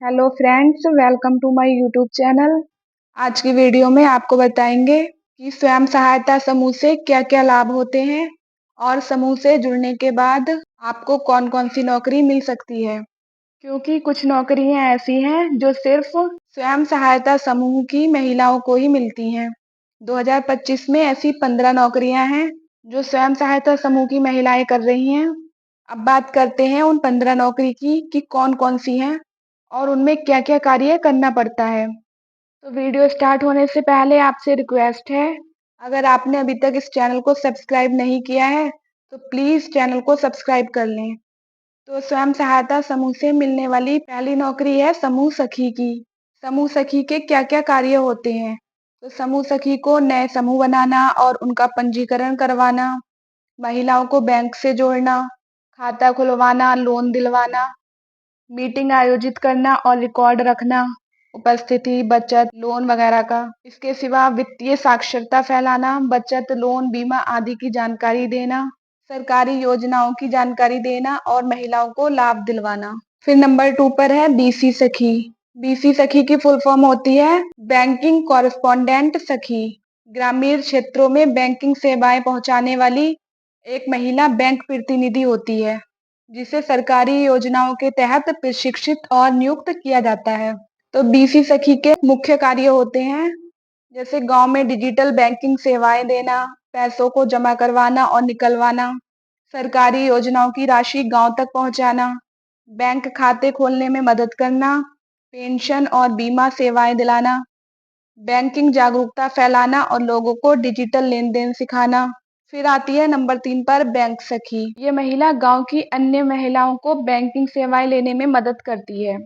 Hello friends, welcome to my YouTube channel. आज की video में आपको बताएंगे कि स्वयं सहायता समूह से क्या-क्या लाभ होते हैं और समूह से जुड़ने के बाद आपको कौन-कौन सी नौकरी मिल सकती है। क्योंकि कुछ नौकरियां ऐसी हैं जो सिर्फ स्वयं सहायता समूह की महिलाओं को ही मिलती हैं। 2025 में ऐसी 15 नौकरियां हैं जो स्वयं सहायता समूह की महिलाएं कर रही हैं। अब बात करते हैं उन 15 नौकरी की कि कौन-कौन सी हैं और उनमें क्या-क्या कार्य करना पड़ता है। तो वीडियो स्टार्ट होने से पहले आपसे रिक्वेस्ट है, अगर आपने अभी तक इस चैनल को सब्सक्राइब नहीं किया है, तो प्लीज़ चैनल को सब्सक्राइब कर लें। तो स्वयं सहायता समूह से मिलने वाली पहली नौकरी है समूह सखी की। समूह सखी के क्या-क्या कार्य होते हैं? तो समूह सखी को नए समूह बनाना और उनका पंजीकरण करवाना, महिलाओं को बैंक से जोड़ना, खाता खुलवाना, लोन दिलवाना, मीटिंग आयोजित करना और रिकॉर्ड रखना, उपस्थिति, बचत, लोन वगैरह का। इसके सिवा वित्तीय साक्षरता फैलाना, बचत, लोन, बीमा आदि की जानकारी देना, सरकारी योजनाओं की जानकारी देना और महिलाओं को लाभ दिलवाना। फिर नंबर 2 पर है बीसी सखी। बीसी सखी की फुल फॉर्म होती है बैंकिंग कॉरेस्पोंडेंट सखी। ग्रामीण क्षेत्रों में बैंकिंग सेवाएं पहुंचाने वाली एक महिला बैंक प्रतिनिधि होती है, जिसे सरकारी योजनाओं के तहत प्रशिक्षित और नियुक्त किया जाता है। तो बीसी सखी के मुख्य कार्य होते हैं, जैसे गांव में डिजिटल बैंकिंग सेवाएं देना, पैसों को जमा करवाना और निकलवाना, सरकारी योजनाओं की राशि गांव तक पहुंचाना, बैंक खाते खोलने में मदद करना, पेंशन और बीमा सेवाएं दिलाना, बैंकिंग जागरूकता फैलाना और लोगों को डिजिटल लेन-देन सिखाना। फिर आती है नंबर 3 पर बैंक सखी। ये महिला गांव की अन्य महिलाओं को बैंकिंग सेवाएं लेने में मदद करती है,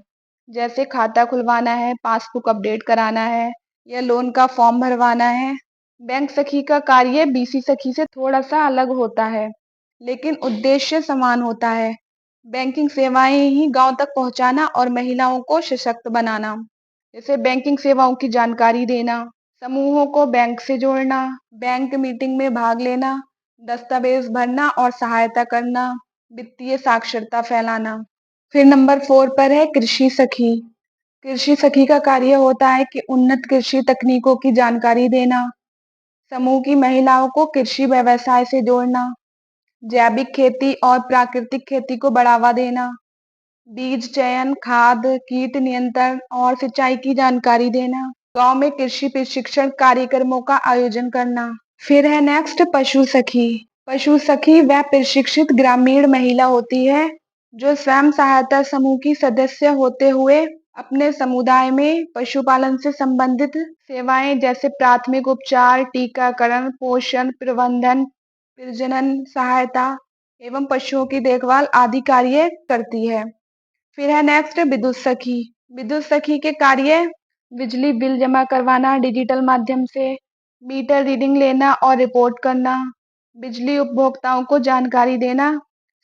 जैसे खाता खुलवाना है, पासबुक अपडेट कराना है या लोन का फॉर्म भरवाना है। बैंक सखी का कार्य बीसी सखी से थोड़ा सा अलग होता है, लेकिन उद्देश्य समान होता है। बैंकिंग सेवाएं ही गांव तक पहुंचाना और महिलाओं को सशक्त बनाना, जैसे बैंकिंग सेवाओं की जानकारी देना, समूहों को बैंक से जोड़ना, बैंक मीटिंग में भाग लेना, दस्तावेज भरना और सहायता करना, वित्तीय साक्षरता फैलाना। फिर नंबर 4 पर है कृषि सखी। कृषि सखी का कार्य होता है कि उन्नत कृषि तकनीकों की जानकारी देना, समूह की महिलाओं को कृषि व्यवसाय से जोड़ना, जैविक खेती और प्राकृतिक खेती को बढ़ावा देना, बीज चयन, खाद, कीट नियंत्रण और सिंचाई की जानकारी देना, गांव में कृषि प्रशिक्षण कार्यक्रमों का आयोजन करना। फिर है नेक्स्ट पशु सखी। पशु सखी वह प्रशिक्षित ग्रामीण महिला होती है जो स्वयं सहायता समूह की सदस्य होते हुए अपने समुदाय में पशुपालन से संबंधित सेवाएं जैसे प्राथमिक उपचार, टीकाकरण, पोषण, प्रबंधन, प्रजनन सहायता एवं पशुओं की देखभाल आदि कार्य करती है। फिर है नेक्स्ट विद्युत सखी। विद्युत सखी के कार्य बिजली बिल जमा करवाना डिजिटल माध्यम से, मीटर रीडिंग लेना और रिपोर्ट करना, बिजली उपभोक्ताओं को जानकारी देना,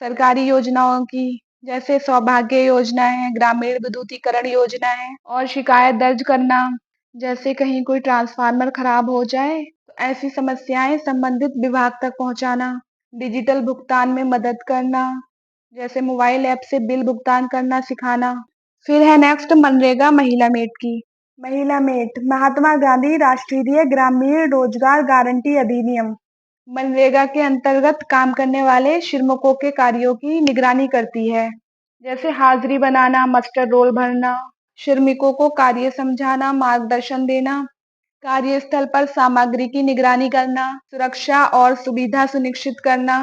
सरकारी योजनाओं की जैसे सौभाग्य योजना है, ग्रामीण विद्युतीकरण योजना है और शिकायत दर्ज करना, जैसे कहीं कोई ट्रांसफार्मर खराब हो जाए तो ऐसी समस्याएं संबंधित विभाग तक पहुंचाना, डिजिटल भुगतान में मदद करना, जैसे मोबाइल ऐप से बिल भुगतान करना सिखाना। फिर है नेक्स्ट मनरेगा महिला मेट की। महिला मेट महात्मा गांधी राष्ट्रीय ग्रामीण रोजगार गारंटी अधिनियम मनरेगा के अंतर्गत काम करने वाले श्रमिकों के कार्यों की निगरानी करती है, जैसे हाजिरी बनाना, मास्टर रोल भरना, श्रमिकों को कार्य समझाना, मार्गदर्शन देना, कार्यस्थल पर सामग्री की निगरानी करना, सुरक्षा और सुविधा सुनिश्चित करना,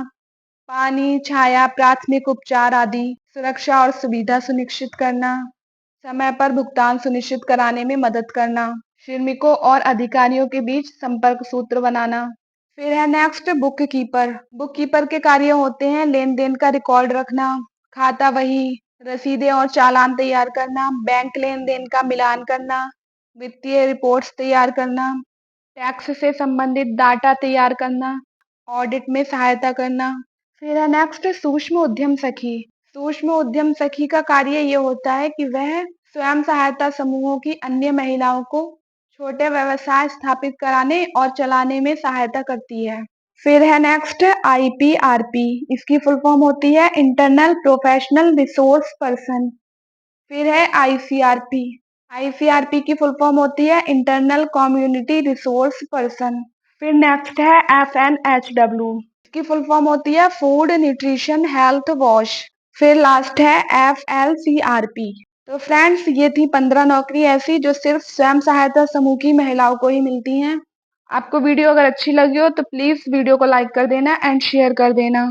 पानी, छाया, प्राथमिक उपचार आदि, सुरक्षा और सुविधा सुनिश्चित करना, समय पर भुगतान सुनिश्चित कराने में मदद करना, श्रमिकों और अधिकारियों के बीच संपर्क सूत्र बनाना। फिर है next book keeper. Book keeper के कार्य होते हैं लेन देन का रिकॉर्ड रखना, खाता बही, रसीदें और चालान तैयार करना, बैंक लेन देन का मिलान करना, वित्तीय रिपोर्ट्स तैयार करना, टैक्स से संबंधित डाटा तैयार करना, ऑडिट में सहायता करना। फिर है नेक्स्ट सूक्ष्म उद्यम सखी। सूक्ष्म उद्यम सखी का कार्य ये होता है कि वह स्वयं सहायता समूहों की अन्य महिलाओं को छोटे व्यवसाय स्थापित कराने और चलाने में सहायता करती है। फिर है नेक्स्ट आईपीआरपी। इसकी फुल फॉर्म होती है इंटरनल प्रोफेशनल रिसोर्स पर्सन। फिर है आईसीआरपी। आईसीआरपी की फुल फॉर्म होती है इंटरनल कम्युनिटी रिसोर्स पर्सन। फिर नेक्स्ट है एफएनएचडब्ल्यू। इसकी फुल फॉर्म होती है फूड न्यूट्रिशन हेल्थ वॉश। फिर लास्ट है एफएलसीआरपी। तो फ्रेंड्स, ये थी 15 नौकरी ऐसी जो सिर्फ स्वयं सहायता समूह की महिलाओं को ही मिलती हैं। आपको वीडियो अगर अच्छी लगी हो तो प्लीज वीडियो को लाइक कर देना एंड शेयर कर देना।